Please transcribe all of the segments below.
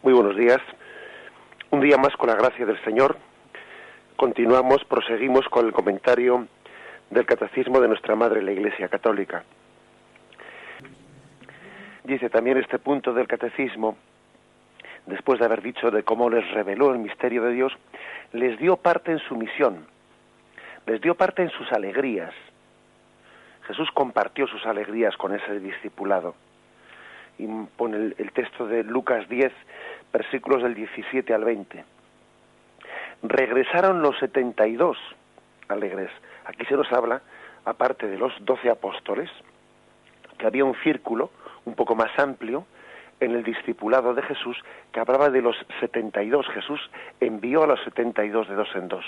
Muy buenos días. Un día más, con la gracia del Señor, proseguimos con el comentario del Catecismo de nuestra Madre, la Iglesia Católica. Dice también este punto del Catecismo, después de haber dicho de cómo les reveló el misterio de Dios, les dio parte en su misión, les dio parte en sus alegrías. Jesús compartió sus alegrías con ese discipulado. Y pone el texto de Lucas 10, versículos del 17 al 20. Regresaron los 72 alegres. Aquí se nos habla, aparte de los 12 apóstoles, que había un círculo un poco más amplio en el discipulado de Jesús, que hablaba de los 72. Jesús envió a los 72 de dos en dos.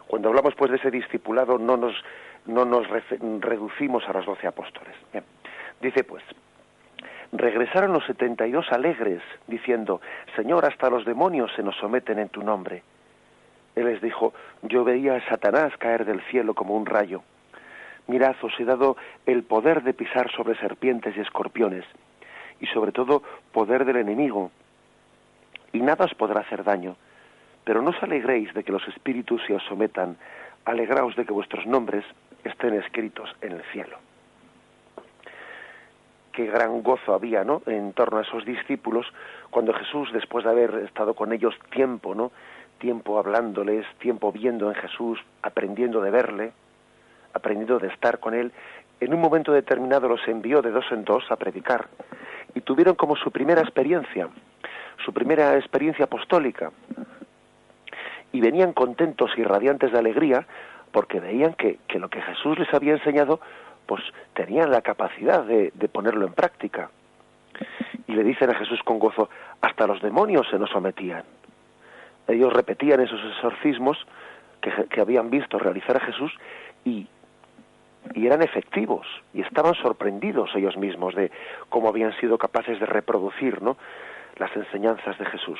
Cuando hablamos pues de ese discipulado, no nos reducimos a los 12 apóstoles. Bien. Dice pues: regresaron los 72 alegres, diciendo: Señor, hasta los demonios se nos someten en tu nombre. Él les dijo: yo veía a Satanás caer del cielo como un rayo. Mirad, os he dado el poder de pisar sobre serpientes y escorpiones, y sobre todo poder del enemigo, y nada os podrá hacer daño. Pero no os alegréis de que los espíritus se os sometan, alegraos de que vuestros nombres estén escritos en el cielo. Qué gran gozo había, ¿no?, en torno a esos discípulos, cuando Jesús, después de haber estado con ellos tiempo, ¿no?, tiempo hablándoles, tiempo viendo en Jesús, aprendiendo de verle, aprendiendo de estar con él, en un momento determinado los envió de dos en dos a predicar, y tuvieron como su primera experiencia apostólica, y venían contentos y radiantes de alegría, porque veían que lo que Jesús les había enseñado, pues tenían la capacidad de ponerlo en práctica. Y le dicen a Jesús con gozo: hasta los demonios se nos sometían. Ellos repetían esos exorcismos que habían visto realizar a Jesús y eran efectivos, y estaban sorprendidos ellos mismos de cómo habían sido capaces de reproducir, ¿no?, las enseñanzas de Jesús.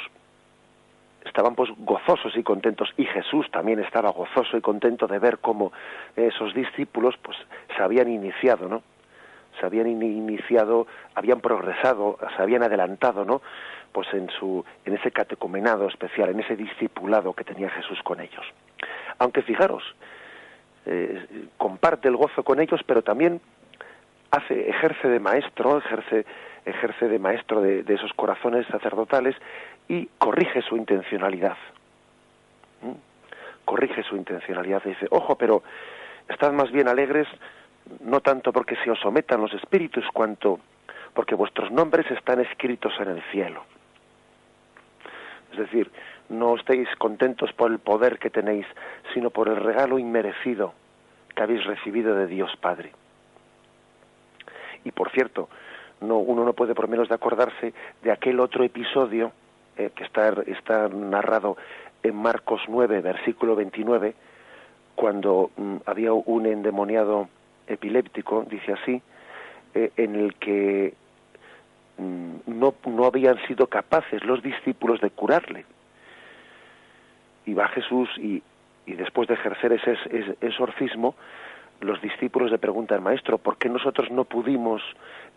Estaban pues gozosos y contentos, y Jesús también estaba gozoso y contento de ver cómo esos discípulos pues se habían iniciado, ¿no? Habían progresado, se habían adelantado, ¿no?, pues en ese catecumenado especial, en ese discipulado que tenía Jesús con ellos. Aunque comparte el gozo con ellos, pero también ejerce de maestro de esos corazones sacerdotales, y corrige su intencionalidad. Dice: ojo, pero estad más bien alegres, no tanto porque se os sometan los espíritus, cuanto porque vuestros nombres están escritos en el cielo. Es decir, no estéis contentos por el poder que tenéis, sino por el regalo inmerecido que habéis recibido de Dios Padre. Y por cierto, uno no puede por menos de acordarse de aquel otro episodio que está narrado en Marcos 9, versículo 29, cuando había un endemoniado epiléptico, dice así, en el que no habían sido capaces los discípulos de curarle. Y va Jesús y después de ejercer ese exorcismo, los discípulos le preguntan: Maestro, ¿por qué nosotros no pudimos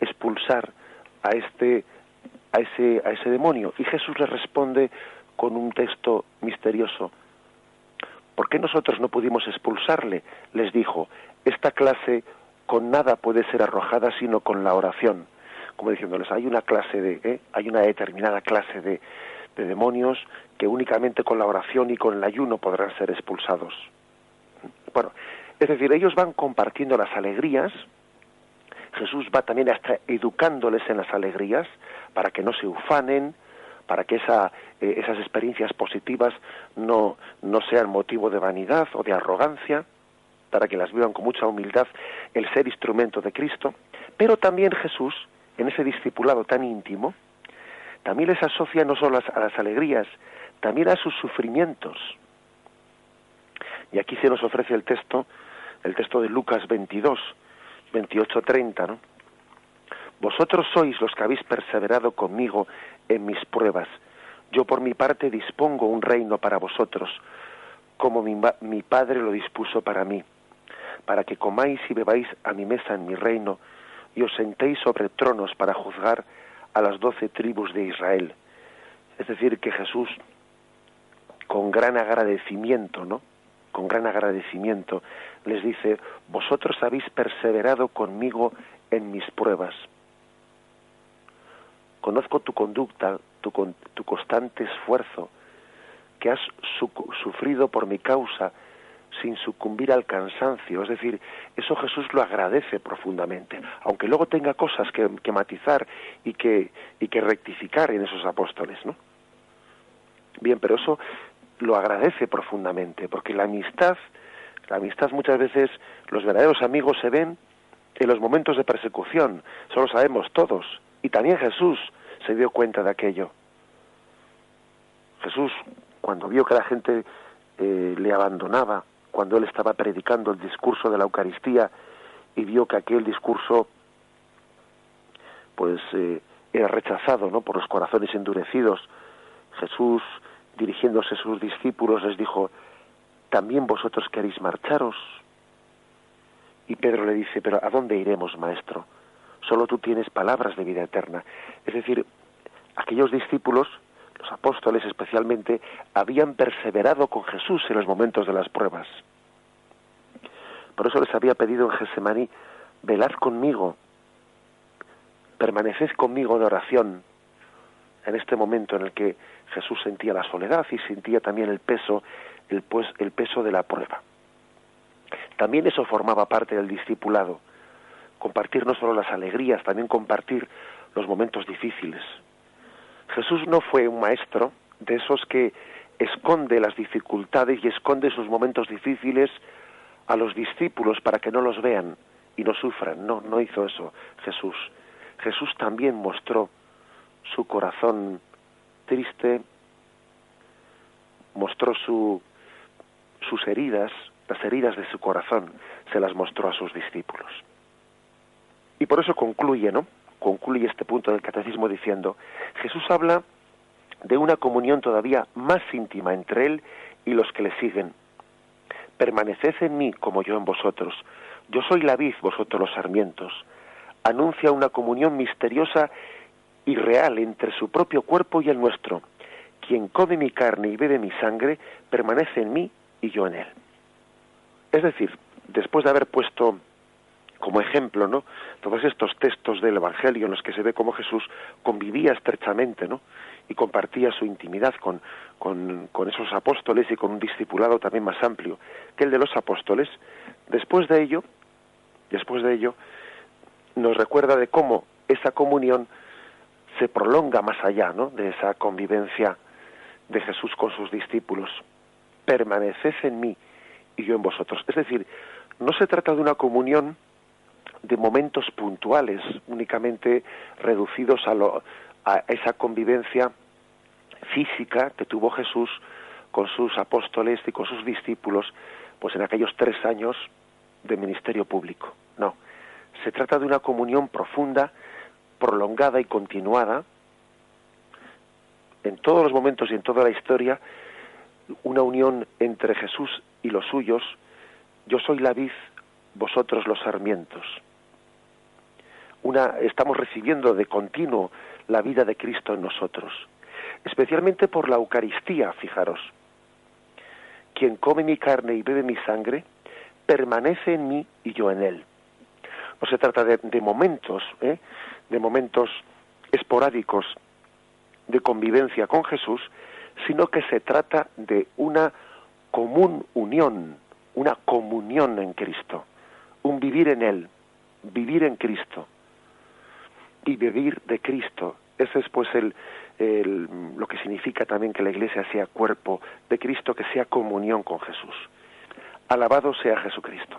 expulsar a ese demonio? Y Jesús les responde con un texto misterioso: ¿por qué nosotros no pudimos expulsarle? Les dijo: esta clase con nada puede ser arrojada sino con la oración. Como diciéndoles, hay una determinada clase de demonios que únicamente con la oración y con el ayuno podrán ser expulsados. Bueno, es decir, ellos van compartiendo las alegrías. Jesús va también hasta educándoles en las alegrías para que no se ufanen, para que esas experiencias positivas no sean motivo de vanidad o de arrogancia, para que las vivan con mucha humildad, el ser instrumento de Cristo. Pero también Jesús, en ese discipulado tan íntimo, también les asocia no solo a las alegrías, también a sus sufrimientos. Y aquí se nos ofrece el texto de Lucas 22, 28-30, ¿no? Vosotros sois los que habéis perseverado conmigo en mis pruebas. Yo por mi parte dispongo un reino para vosotros, como mi Padre lo dispuso para mí, para que comáis y bebáis a mi mesa en mi reino, y os sentéis sobre tronos para juzgar a las 12 tribus de Israel. Es decir, que Jesús, con gran agradecimiento, ¿no? Con gran agradecimiento, les dice: vosotros habéis perseverado conmigo en mis pruebas. Conozco tu conducta, tu constante esfuerzo, que has sufrido por mi causa sin sucumbir al cansancio. Es decir, eso Jesús lo agradece profundamente, aunque luego tenga cosas que matizar y que rectificar en esos apóstoles, ¿no? Bien, pero eso lo agradece profundamente, porque la amistad muchas veces, los verdaderos amigos se ven en los momentos de persecución, eso lo sabemos todos, y también Jesús se dio cuenta de aquello. Jesús, cuando vio que la gente le abandonaba, cuando él estaba predicando el discurso de la Eucaristía y vio que aquel discurso pues era rechazado, ¿no?, por los corazones endurecidos, Jesús, dirigiéndose a sus discípulos, les dijo: ¿también vosotros queréis marcharos? Y Pedro le dice: ¿pero a dónde iremos, maestro? Solo tú tienes palabras de vida eterna. Es decir, aquellos discípulos, los apóstoles especialmente, habían perseverado con Jesús en los momentos de las pruebas. Por eso les había pedido en Getsemaní: velad conmigo, permaneced conmigo en oración, en este momento en el que Jesús sentía la soledad y sentía también el peso de la prueba. También eso formaba parte del discipulado, compartir no solo las alegrías, también compartir los momentos difíciles. Jesús no fue un maestro de esos que esconde las dificultades y esconde sus momentos difíciles a los discípulos para que no los vean y no sufran. No hizo eso Jesús. Jesús también mostró su corazón triste, mostró sus heridas, las heridas de su corazón, se las mostró a sus discípulos. Y por eso concluye este punto del catecismo diciendo: Jesús habla de una comunión todavía más íntima entre él y los que le siguen. Permaneced en mí como yo en vosotros. Yo soy la vid, vosotros los sarmientos. Anuncia una comunión misteriosa y real entre su propio cuerpo y el nuestro. Quien come mi carne y bebe mi sangre, permanece en mí y yo en él. Es decir, después de haber puesto como ejemplo, ¿no?, todos estos textos del Evangelio en los que se ve cómo Jesús convivía estrechamente, ¿no?, y compartía su intimidad con esos apóstoles y con un discipulado también más amplio que el de los apóstoles, después de ello nos recuerda de cómo esa comunión se prolonga más allá, ¿no?, de esa convivencia de Jesús con sus discípulos. Permaneced en mí y yo en vosotros. Es decir, no se trata de una comunión de momentos puntuales, únicamente reducidos a esa convivencia física que tuvo Jesús con sus apóstoles y con sus discípulos, pues en aquellos 3 años de ministerio público. No, se trata de una comunión profunda, prolongada y continuada, en todos los momentos y en toda la historia, una unión entre Jesús y los suyos. Yo soy la vid, vosotros los sarmientos. Estamos recibiendo de continuo la vida de Cristo en nosotros, especialmente por la Eucaristía, fijaros. Quien come mi carne y bebe mi sangre, permanece en mí y yo en él. No se trata de momentos esporádicos de convivencia con Jesús, sino que se trata de una común unión, una comunión en Cristo, un vivir en él, vivir en Cristo y vivir de Cristo. Ese es pues lo que significa también que la Iglesia sea cuerpo de Cristo, que sea comunión con Jesús. Alabado sea Jesucristo.